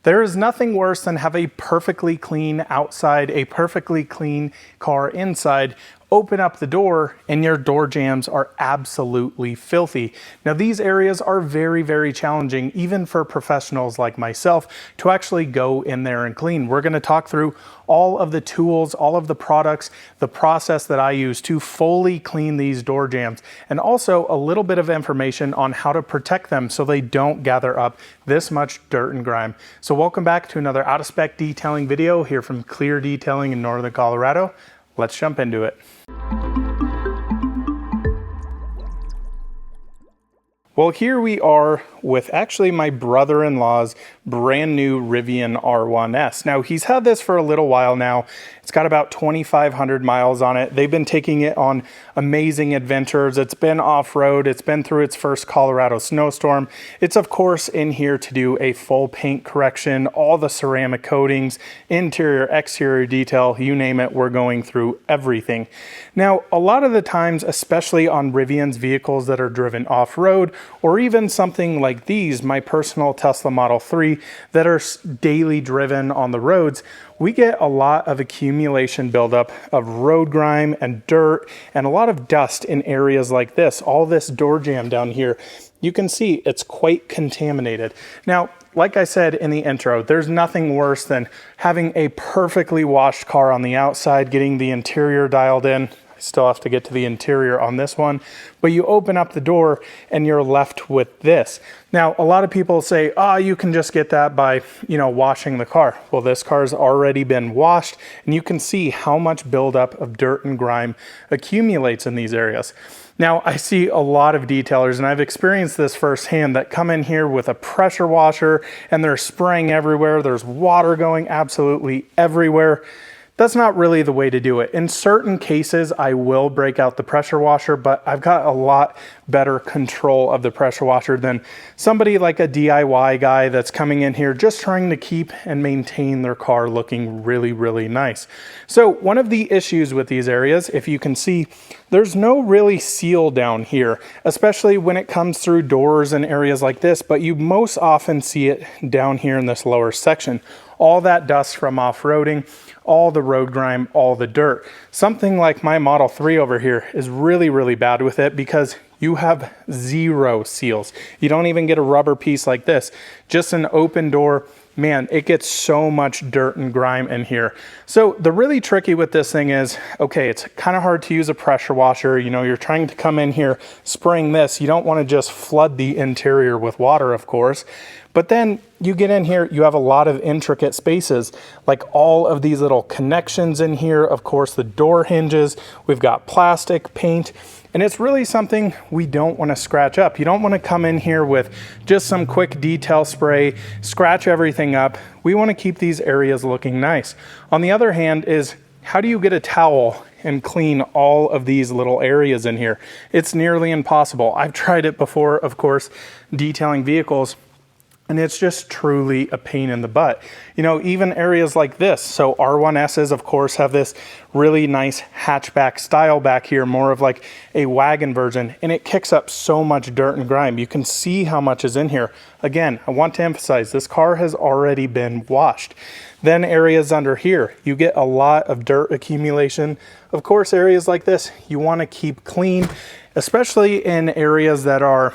There is nothing worse than have a perfectly clean outside, a perfectly clean car inside, open up the door and your door jambs are absolutely filthy. Now these areas are very, very challenging even for professionals like myself to actually go in there and clean. We're going to talk through all of the tools, all of the products, the process that I use to fully clean these door jambs, and also a little bit of information on how to protect them so they don't gather up this much dirt and grime. So welcome back to another out of spec detailing video here from Clear Detailing in Northern Colorado. Let's jump into it. Well, here we are with actually my brother-in-law's brand new Rivian R1S. Now, he's had this for a little while now. It's got about 2,500 miles on it. They've been taking it on amazing adventures. It's been off-road. It's been through its first Colorado snowstorm. It's, of course, in here to do a full paint correction, all the ceramic coatings, interior, exterior detail, you name it, we're going through everything. Now, a lot of the times, especially on Rivian's vehicles that are driven off-road, or even something like these, my personal Tesla Model 3, that are daily driven on the roads, we get a lot of accumulation buildup of road grime and dirt and a lot of dust in areas like this. All this door jamb down here, you can see it's quite contaminated. Now, like I said in the intro, there's nothing worse than having a perfectly washed car on the outside, getting the interior dialed in. I still have to get to the interior on this one, but you open up the door and you're left with this. Now, a lot of people say, oh, you can just get that by, washing the car. Well, this car's already been washed and you can see how much buildup of dirt and grime accumulates in these areas. Now, I see a lot of detailers, and I've experienced this firsthand, that come in here with a pressure washer and they're spraying everywhere. There's water going absolutely everywhere. That's not really the way to do it. In certain cases, I will break out the pressure washer, but I've got a lot better control of the pressure washer than somebody like a DIY guy that's coming in here just trying to keep and maintain their car looking really, really nice. So one of the issues with these areas, if you can see, there's no really seal down here, especially when it comes through doors and areas like this, but you most often see it down here in this lower section. All that dust from off-roading, all the road grime, all the dirt. Something like my Model 3 over here is really, really bad with it because you have zero seals. You don't even get a rubber piece like this, just an open door. Man, it gets so much dirt and grime in here. So the really tricky with this thing is, okay, it's kind of hard to use a pressure washer. You're trying to come in here spraying this. You don't want to just flood the interior with water, of course. But then you get in here, you have a lot of intricate spaces, like all of these little connections in here. Of course, the door hinges, we've got plastic, paint, and it's really something we don't want to scratch up. You don't want to come in here with just some quick detail spray, scratch everything up. We want to keep these areas looking nice. On the other hand is, how do you get a towel and clean all of these little areas in here? It's nearly impossible. I've tried it before, of course, detailing vehicles, and it's just truly a pain in the butt. Even areas like this. So R1Ss, of course, have this really nice hatchback style back here, more of like a wagon version, and it kicks up so much dirt and grime. You can see how much is in here. Again, I want to emphasize this car has already been washed. Then areas under here, you get a lot of dirt accumulation. Of course, areas like this, you want to keep clean, especially in areas that are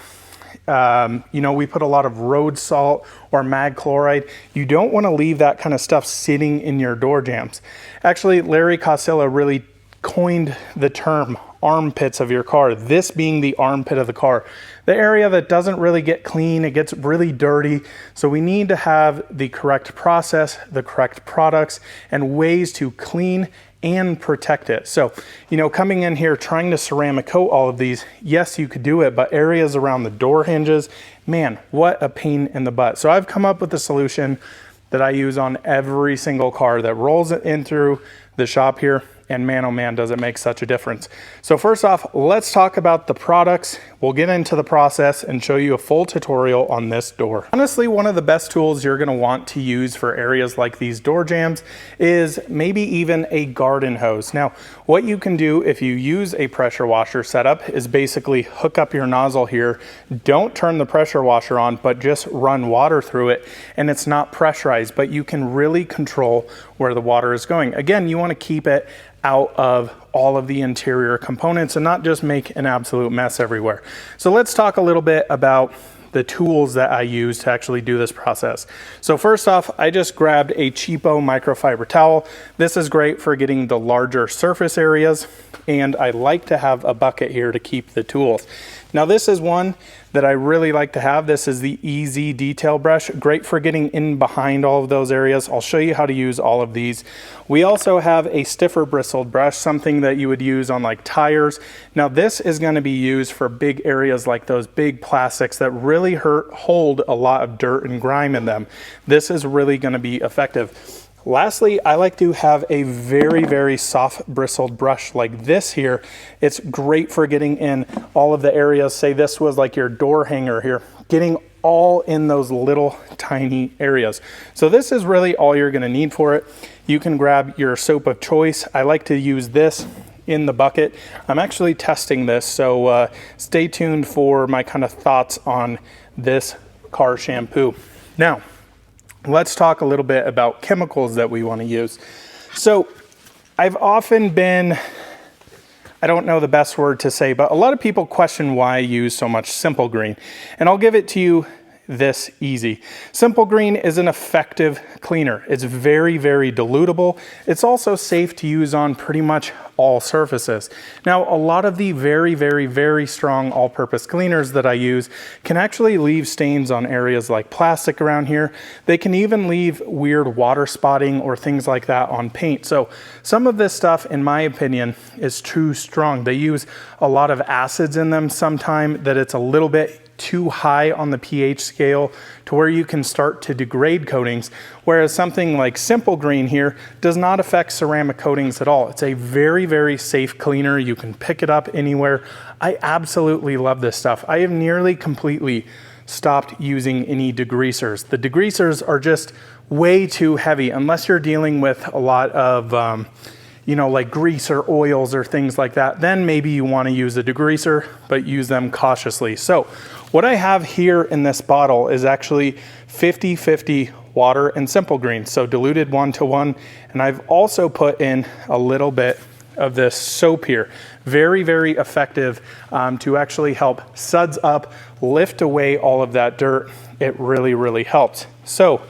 we put a lot of road salt or mag chloride. You don't want to leave that kind of stuff sitting in your door jambs. Actually, Larry Cosilla really coined the term armpits of your car, this being the armpit of the car. The area that doesn't really get clean, it gets really dirty. So we need to have the correct process, the correct products, and ways to clean and protect it. So, coming in here trying to ceramic coat all of these, yes, you could do it, but areas around the door hinges, man, what a pain in the butt. So I've come up with a solution that I use on every single car that rolls in through the shop here, and man, oh man, does it make such a difference. So first off, let's talk about the products. We'll get into the process and show you a full tutorial on this door. Honestly, one of the best tools you're gonna want to use for areas like these door jambs is maybe even a garden hose. Now, what you can do if you use a pressure washer setup is basically hook up your nozzle here. Don't turn the pressure washer on, but just run water through it, and it's not pressurized, but you can really control where the water is going. Again, you wanna keep it out of all of the interior components and not just make an absolute mess everywhere. So let's talk a little bit about the tools that I use to actually do this process. So first off, I just grabbed a cheapo microfiber towel. This is great for getting the larger surface areas, and I like to have a bucket here to keep the tools. Now this is one that I really like to have. This is the Easy Detail Brush, great for getting in behind all of those areas. I'll show you how to use all of these. We also have a stiffer bristled brush, something that you would use on like tires. Now this is going to be used for big areas like those big plastics that really hold a lot of dirt and grime in them. This is really going to be effective. Lastly, I like to have a very, very soft bristled brush like this here. It's great for getting in all of the areas. Say this was like your door hanger here, getting all in those little tiny areas. So this is really all you're gonna need for it. You can grab your soap of choice. I like to use this in the bucket. I'm actually testing this, so stay tuned for my kind of thoughts on this car shampoo. Now, let's talk a little bit about chemicals that we want to use. So I've often been, I don't know the best word to say, but a lot of people question why I use so much Simple Green. And I'll give it to you this easy. Simple Green is an effective cleaner. It's very, very dilutable. It's also safe to use on pretty much all surfaces. Now, a lot of the very, very, very strong all-purpose cleaners that I use can actually leave stains on areas like plastic around here. They can even leave weird water spotting or things like that on paint. So some of this stuff, in my opinion, is too strong. They use a lot of acids in them sometime that it's a little bit too high on the pH scale to where you can start to degrade coatings, whereas something like Simple Green here does not affect ceramic coatings at all. It's a very, very safe cleaner. You can pick it up anywhere. I absolutely love this stuff. I have nearly completely stopped using any degreasers. The degreasers are just way too heavy unless you're dealing with a lot of you know, like grease or oils or things like that. Then maybe you want to use a degreaser, but use them cautiously. So what I have here in this bottle is actually 50-50 water and Simple Green, so diluted 1-to-1. And I've also put in a little bit of this soap here. Very, very effective to actually help suds up, lift away all of that dirt. It really, really helps. So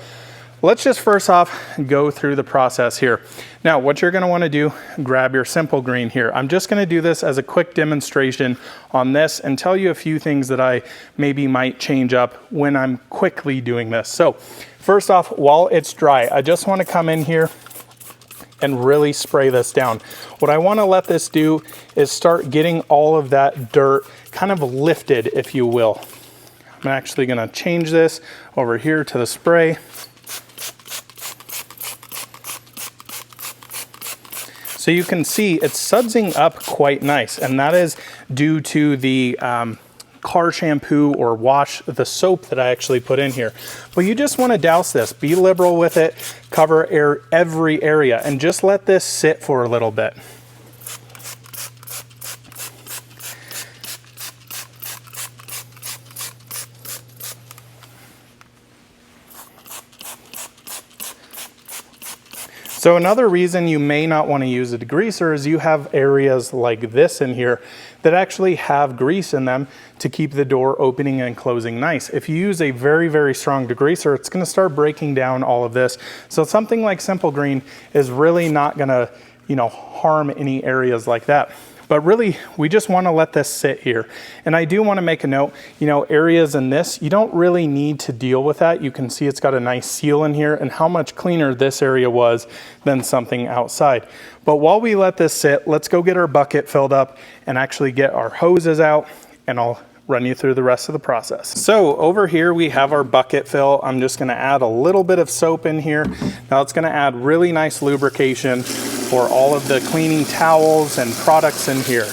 let's just first off go through the process here. Now, what you're gonna wanna do, grab your Simple Green here. I'm just gonna do this as a quick demonstration on this and tell you a few things that I maybe might change up when I'm quickly doing this. So first off, while it's dry, I just wanna come in here and really spray this down. What I wanna let this do is start getting all of that dirt kind of lifted, if you will. I'm actually gonna change this over here to the spray. So you can see it's sudsing up quite nice, and that is due to the car shampoo or wash, the soap that I actually put in here. But you just want to douse this, be liberal with it, cover every area, and just let this sit for a little bit. So another reason you may not want to use a degreaser is you have areas like this in here that actually have grease in them to keep the door opening and closing nice. If you use a very, very strong degreaser, it's going to start breaking down all of this. So something like Simple Green is really not going to, you know, harm any areas like that. But really, we just want to let this sit here. And I do want to make a note, you know, areas in this, you don't really need to deal with that. You can see it's got a nice seal in here and how much cleaner this area was than something outside. But while we let this sit, let's go get our bucket filled up and actually get our hoses out, and I'll run you through the rest of the process. So over here we have our bucket fill. I'm just going to add a little bit of soap in here. Now it's going to add really nice lubrication. for all of the cleaning towels and products in here.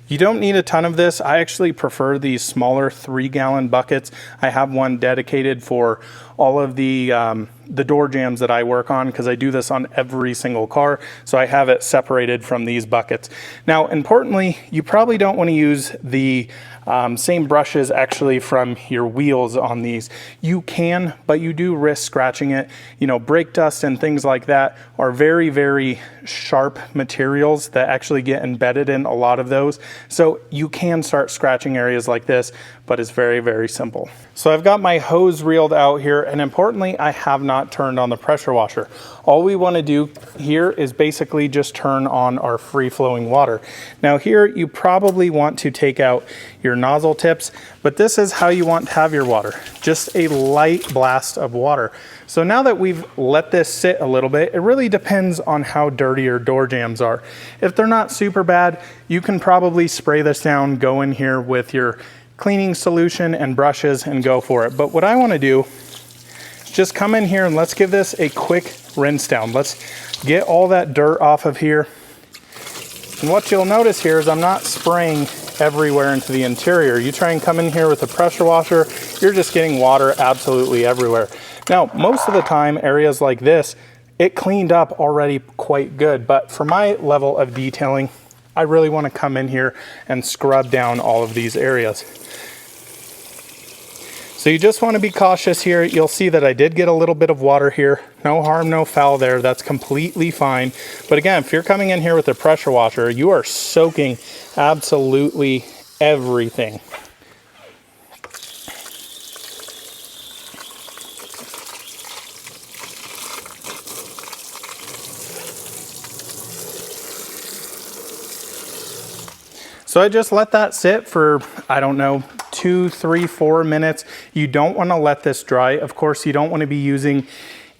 You don't need a ton of this. I actually prefer these smaller 3-gallon buckets. I have one dedicated for all of the door jambs that I work on, because I do this on every single car. So I have it separated from these buckets. Now, importantly, you probably don't want to use the same brushes actually from your wheels on these. You can, but you do risk scratching it. You know, brake dust and things like that are very, very sharp materials that actually get embedded in a lot of those. So you can start scratching areas like this, but it's very, very simple. So I've got my hose reeled out here, and importantly, I have not turned on the pressure washer. All we want to do here is basically just turn on our free-flowing water. Now here, you probably want to take out your nozzle tips, but this is how you want to have your water. Just a light blast of water. So now that we've let this sit a little bit, it really depends on how dirty your door jambs are. If they're not super bad, you can probably spray this down, go in here with your cleaning solution and brushes and go for it. But what I want to do is just come in here and let's give this a quick rinse down. Let's get all that dirt off of here. And what you'll notice here is I'm not spraying everywhere into the interior. You try and come in here with a pressure washer, you're just getting water absolutely everywhere. Now, most of the time, areas like this, it cleaned up already quite good, but for my level of detailing, I really want to come in here and scrub down all of these areas. So you just want to be cautious here. You'll see that I did get a little bit of water here. No harm, no foul there. That's completely fine. But again, if you're coming in here with a pressure washer, you are soaking absolutely everything. So I just let that sit for, I don't know, 2, 3, 4 minutes. You don't want to let this dry. Of course, you don't want to be using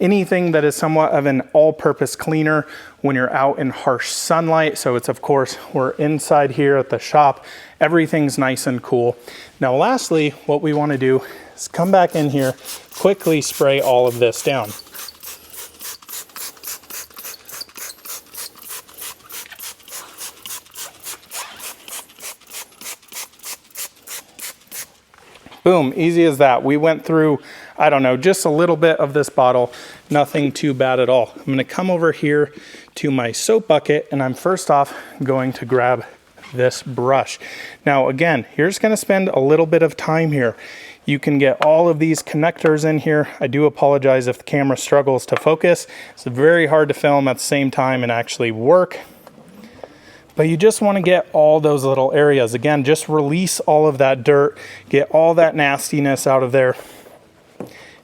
anything that is somewhat of an all-purpose cleaner when you're out in harsh sunlight. So it's, of course, we're inside here at the shop. Everything's nice and cool. Now, lastly, what we want to do is come back in here, quickly spray all of this down. Boom, easy as that. We went through, I don't know, just a little bit of this bottle, nothing too bad at all. I'm gonna come over here to my soap bucket, and I'm first off going to grab this brush. Now again, you're just gonna spend a little bit of time here. You can get all of these connectors in here. I do apologize if the camera struggles to focus. It's very hard to film at the same time and actually work. But you just want to get all those little areas. Again, just release all of that dirt, get all that nastiness out of there.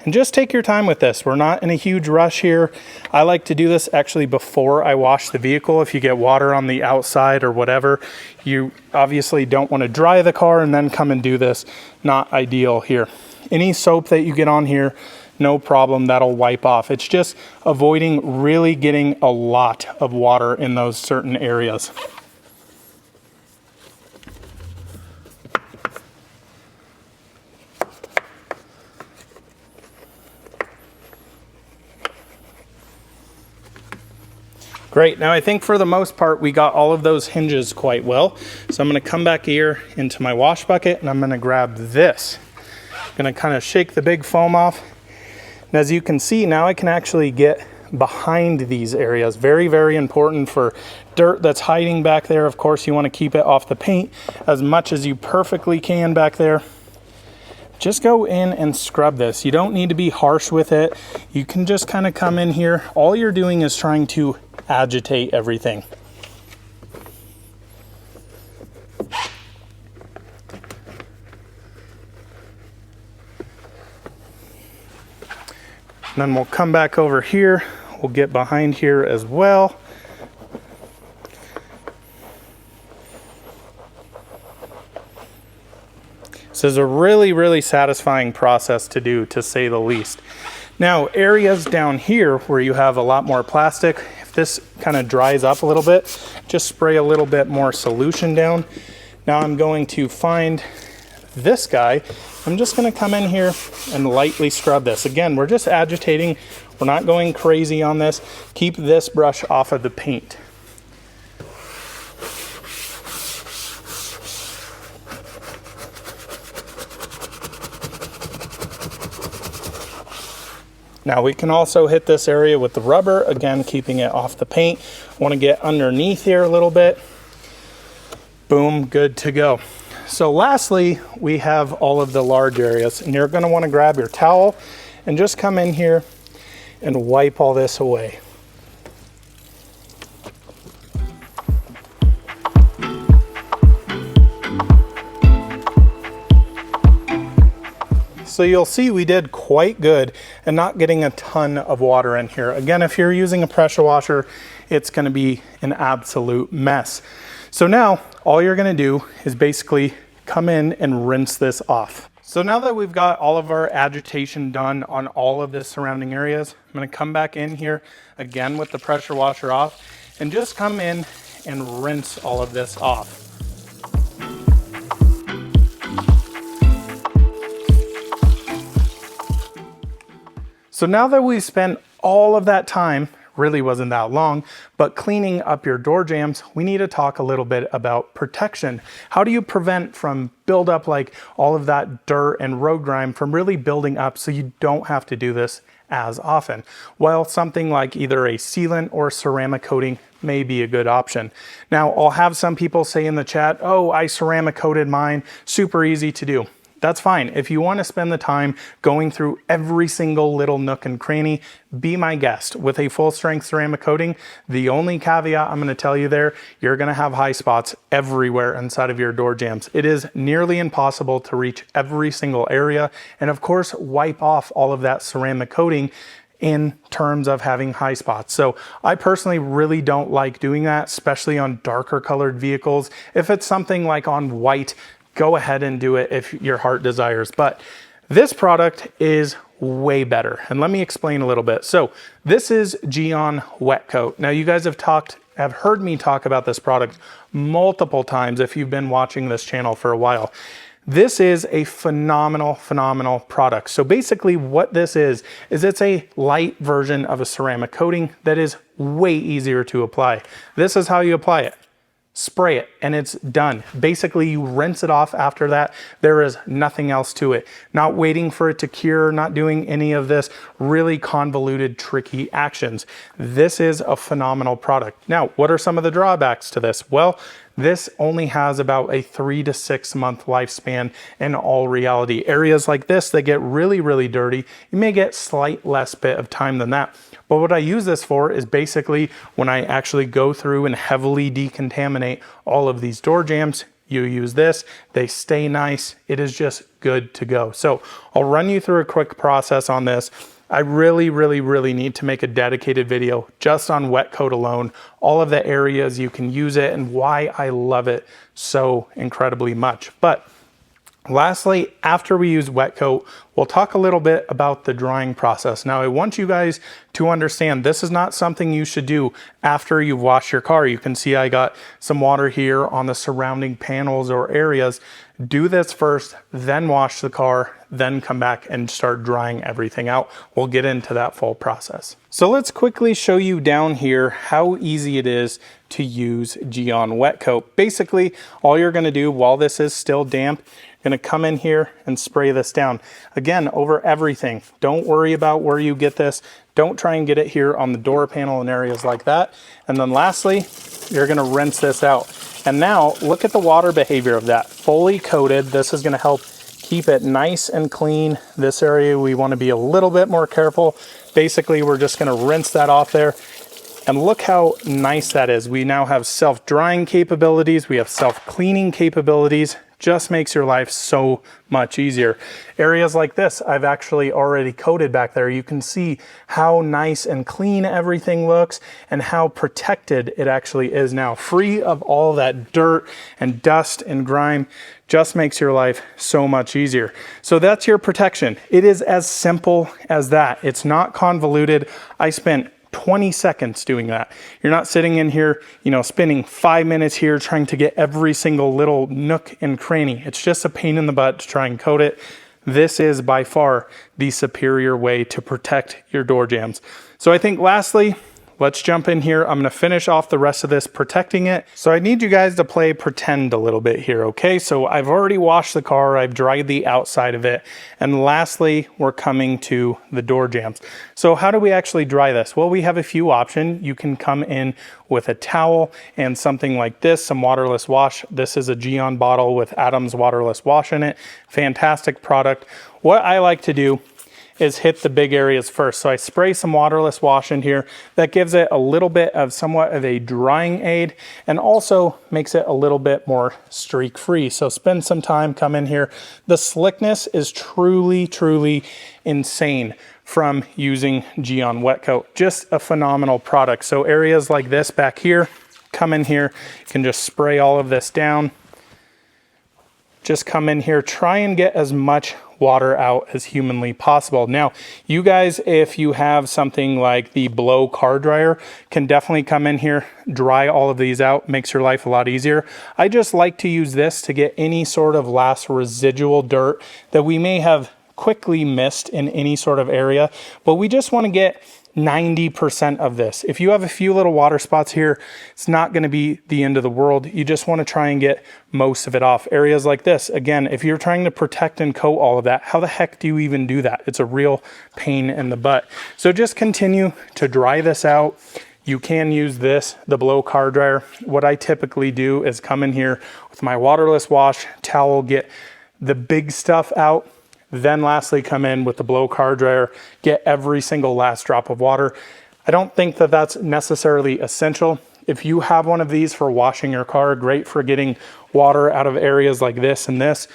And just take your time with this. We're not in a huge rush here. I like to do this actually before I wash the vehicle. If you get water on the outside or whatever, you obviously don't want to dry the car and then come and do this. Not ideal here. Any soap that you get on here, no problem, that'll wipe off. It's just avoiding really getting a lot of water in those certain areas. Great, now I think for the most part we got all of those hinges quite well. So I'm gonna come back here into my wash bucket and I'm gonna grab this. I'm gonna kind of shake the big foam off. And as you can see, now I can actually get behind these areas. Very, very important for dirt that's hiding back there. Of course, you wanna keep it off the paint as much as you perfectly can back there. Just go in and scrub this. You don't need to be harsh with it. You can just kind of come in here. All you're doing is trying to agitate everything. And then we'll come back over here. We'll get behind here as well. This is a really, really satisfying process to do, to say the least. Now, areas down here where you have a lot more plastic, if this kind of dries up a little bit, just spray a little bit more solution down. Now I'm going to find this guy, I'm just gonna come in here and lightly scrub this. Again, we're just agitating. We're not going crazy on this. Keep this brush off of the paint. Now we can also hit this area with the rubber, again, keeping it off the paint. Want to get underneath here a little bit. Boom, good to go. So lastly, we have all of the large areas, and you're going to want to grab your towel and just come in here and wipe all this away. So you'll see we did quite good and not getting a ton of water in here. Again, if you're using a pressure washer, it's going to be an absolute mess. So now all you're going to do is basically come in and rinse this off. So now that we've got all of our agitation done on all of the surrounding areas, I'm going to come back in here again with the pressure washer off and just come in and rinse all of this off. So now that we've spent all of that time, really wasn't that long, but cleaning up your door jambs, we need to talk a little bit about protection. How do you prevent from buildup like all of that dirt and road grime from really building up so you don't have to do this as often? Well, something like either a sealant or ceramic coating may be a good option. Now, I'll have some people say in the chat, oh, I ceramic coated mine, super easy to do. That's fine. If you want to spend the time going through every single little nook and cranny, be my guest. With a full strength ceramic coating, the only caveat I'm going to tell you there, you're going to have high spots everywhere inside of your door jambs. It is nearly impossible to reach every single area and of course wipe off all of that ceramic coating in terms of having high spots. So I personally really don't like doing that, especially on darker colored vehicles. If it's something like on white, go ahead and do it if your heart desires. But this product is way better. And let me explain a little bit. So this is Geon Wet Coat. Now you guys have heard me talk about this product multiple times if you've been watching this channel for a while. This is a phenomenal product. So basically what this is it's a light version of a ceramic coating that is way easier to apply. This is how you apply it. Spray it and it's done. Basically, you rinse it off after that. There is nothing else to it. Not waiting for it to cure, not doing any of this really convoluted, tricky actions. This is a phenomenal product. Now, what are some of the drawbacks to this? Well, this only has about a 3 to 6 month lifespan in all reality. Areas like this that get really dirty, you may get slight less bit of time than that. But what I use this for is basically when I actually go through and heavily decontaminate all of these door jambs, you use this, they stay nice. It is just good to go. So I'll run you through a quick process on this. I really need to make a dedicated video just on wet coat alone, all of the areas you can use it and why I love it so incredibly much. But lastly, after we use wet coat, we'll talk a little bit about the drying process. Now, I want you guys to understand this is not something you should do after you've washed your car. You can see I got some water here on the surrounding panels or areas. Do this first, then wash the car, then come back and start drying everything out. We'll get into that full process. So let's quickly show you down here how easy it is to use Geon Wet Coat. Basically, all you're gonna do while this is still damp, you're gonna come in here and spray this down. Again, over everything. Don't worry about where you get this. Don't try and get it here on the door panel and areas like that. And then lastly, you're gonna rinse this out. And now look at the water behavior of that. Fully coated, this is gonna help keep it nice and clean. This area we wanna be a little bit more careful. Basically, we're just gonna rinse that off there. And look how nice that is. We now have self-drying capabilities. We have self-cleaning capabilities. Just makes your life so much easier. Areas like this, I've actually already coated back there. You can see how nice and clean everything looks and how protected it actually is now. Free of all that dirt and dust and grime. Just makes your life so much easier. So that's your protection. It is as simple as that. It's not convoluted. I spent 20 seconds doing that. You're not sitting in here, you know, spending 5 minutes here trying to get every single little nook and cranny. It's just a pain in the butt to try and coat it. This is by far the superior way to protect your door jambs. So I think lastly, let's jump in here. I'm gonna finish off the rest of this protecting it. So I need you guys to play pretend a little bit here, okay? So I've already washed the car, I've dried the outside of it, and lastly, we're coming to the door jambs. So how do we actually dry this? Well, we have a few options. You can come in with a towel and something like this, some waterless wash. This is a Geon bottle with Adam's waterless wash in it. Fantastic product. What I like to do is hit the big areas first. So I spray some waterless wash in here. That gives it a little bit of somewhat of a drying aid and also makes it a little bit more streak free. So spend some time, come in here. The slickness is truly, truly insane from using Geon Wet Coat. Just a phenomenal product. So areas like this back here, come in here, you can just spray all of this down. Just come in here, try and get as much water out as humanly possible. Now, you guys, if you have something like the Blow car dryer, can definitely come in here, dry all of these out, makes your life a lot easier. I just like to use this to get any sort of last residual dirt that we may have quickly missed in any sort of area, but we just want to get 90% of this. If you have a few little water spots here, it's not going to be the end of the world. You just want to try and get most of it off. Areas like this, again, if you're trying to protect and coat all of that, how the heck do you even do that? It's a real pain in the butt. So just continue to dry this out. You can use this, the Blow car dryer. What I typically do is come in here with my waterless wash towel, get the big stuff out. Then lastly, come in with the Blow car dryer, get every single last drop of water. I don't think that that's necessarily essential. If you have one of these for washing your car, great for getting water out of areas like this and this.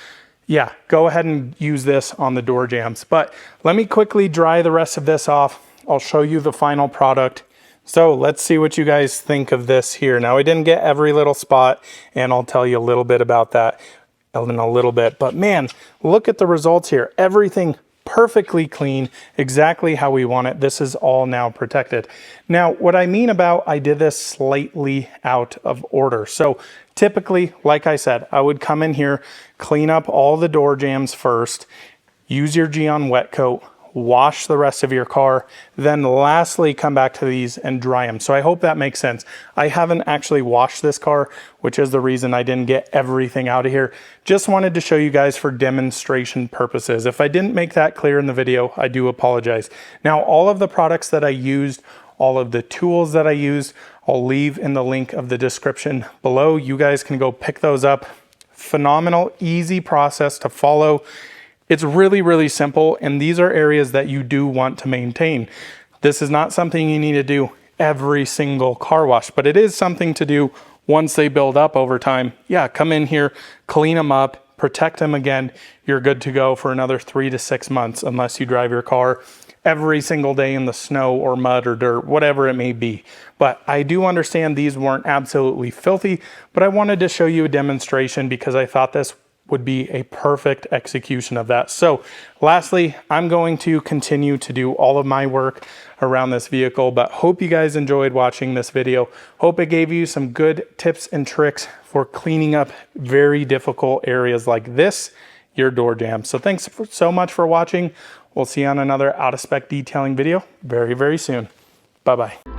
Yeah, go ahead and use this on the door jambs. But let me quickly dry the rest of this off. I'll show you the final product. So let's see what you guys think of this here. Now I didn't get every little spot and I'll tell you a little bit about that in a little bit, but man, look at the results here. Everything perfectly clean, exactly how we want it. This is all now protected. Now, what I mean about I did this slightly out of order. So typically, like I said, I would come in here, clean up all the door jambs first, use your Geon Wet Coat, wash the rest of your car, then lastly come back to these and dry them. So I hope that makes sense. I haven't actually washed this car, which is the reason I didn't get everything out of here. Just wanted to show you guys for demonstration purposes. If I didn't make that clear in the video, I do apologize. Now, all of the products that I used, all of the tools that I used, I'll leave in the link of the description below. You guys can go pick those up. Phenomenal, easy process to follow. It's really, really simple, and these are areas that you do want to maintain. This is not something you need to do every single car wash, but it is something to do once they build up over time. Yeah, come in here, clean them up, protect them again. You're good to go for another 3 to 6 months unless you drive your car every single day in the snow or mud or dirt, whatever it may be. But I do understand these weren't absolutely filthy, but I wanted to show you a demonstration because I thought this would be a perfect execution of that. So lastly, I'm going to continue to do all of my work around this vehicle, but hope you guys enjoyed watching this video. Hope it gave you some good tips and tricks for cleaning up very difficult areas like this, your door jamb. So thanks so much for watching. We'll see you on another out of spec detailing video very, very soon. Bye-bye.